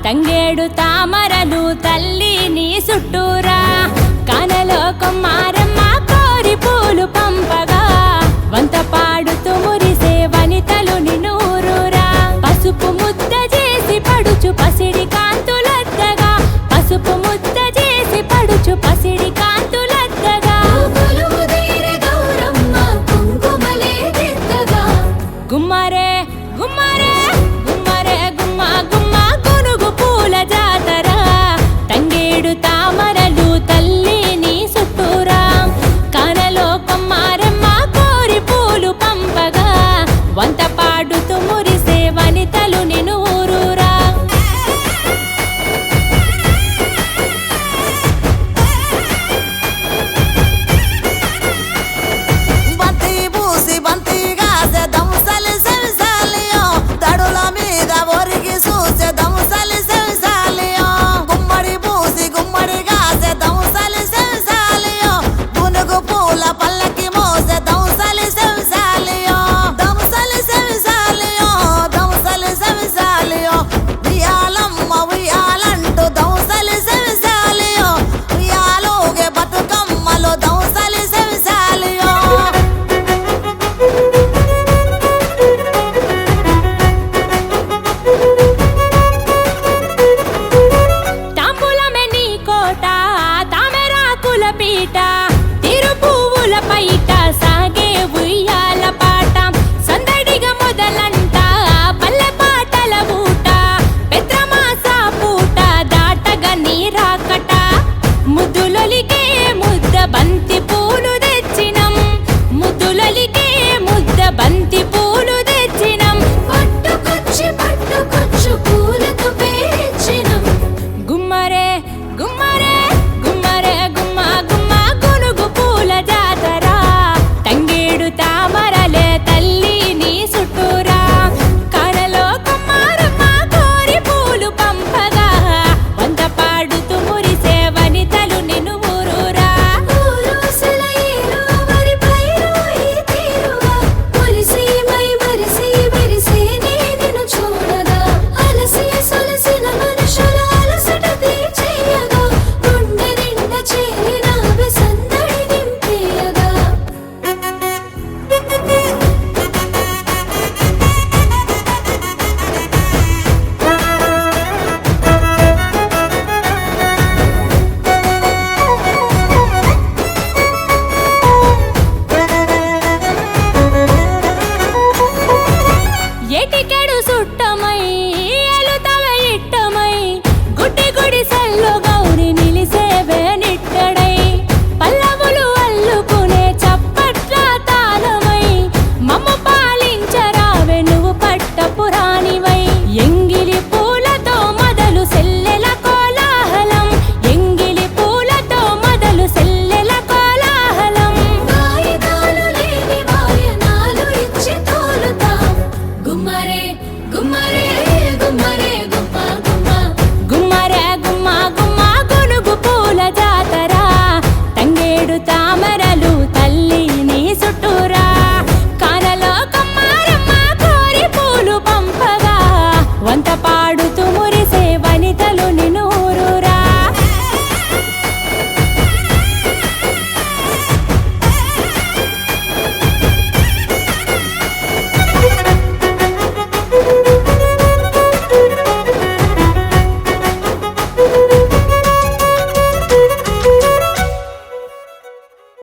తంగేడు తామరలు తల్లి నీ చుట్టూరా కానలో కొమ్మారమ్మ కోరి పూలు పంపగా వంత పాడుతూ మురిసే వనితలు నిన్నూరురా పసుపు ముద్ద చేసి పడుచు పసిడి కాంతులద్దగా పసుపు ముద్ద చేసి పడుచు పసిడి కాంతులద్దగా గుమ్మరే గుమ్మరే గుమ్మరే గుమ్మ గుమ్మ గునుగు పూల జాతర తంగేడు తామరలు తల్లి నీ చుట్టూరా కానలో కొమ్మారమ్మ కోరి పూలు పంపగా వంత పాడుతూ మురిసే వనితలు నిన్ను ఊరూరా బంతి పూసి బంతిగా దముసలి సెవిసాలియో దడుల మీద ఒరిగి చూసే దముసలి సెవిసాలియో గుమ్మడి పూసి గుమ్మడిగా దముసలి సెవిసాలియో గునుగు పూల పల్లకి మోసే దముసలి సెవిసాలియో దముసలి సెవిసాలియో దముసలి సెవిసాలియో ఉయ్యాలమ్మ ఉయ్యాలంటూ దముసలి సెవిసాలియో ఉయ్యాలోగే బతుకమ్మలో దముసలి సెవిసాలియో తాంబూలమే నీ కోట తామెరాకుల పీట తిరు పువ్వుల పైట సాగే ఉయ్యాల పాట సందడిగా మొదలంట పల్లె పాటల ఊట పెద్రమాస పూట దాటగా నీరాకట ముద్దులొలికే ముద్ద బంతి పూలు తెచ్చినం ముద్దులొలికే ముద్ద బంతి పూలు తెచ్చినం పట్టుకొచ్చు పూలతో పేర్చినం గుమ్మరే గుమ్మరే గుమ్మరే గుమ్మ గుమ్మ గునుగు పూల జాతర తంగేడు తామరలే తల్లి నీ చుట్టూరా కానలో కొమ్మారమ్మ కోరి పూలు పంపగా వంత పాడుతూ మురిసే వనితలు నిన్ను ఊరూరా ఏటికెడు సుట్టమై ఎలుతవ ఇట్టమై గుడ్డి గుడి సల్లుగా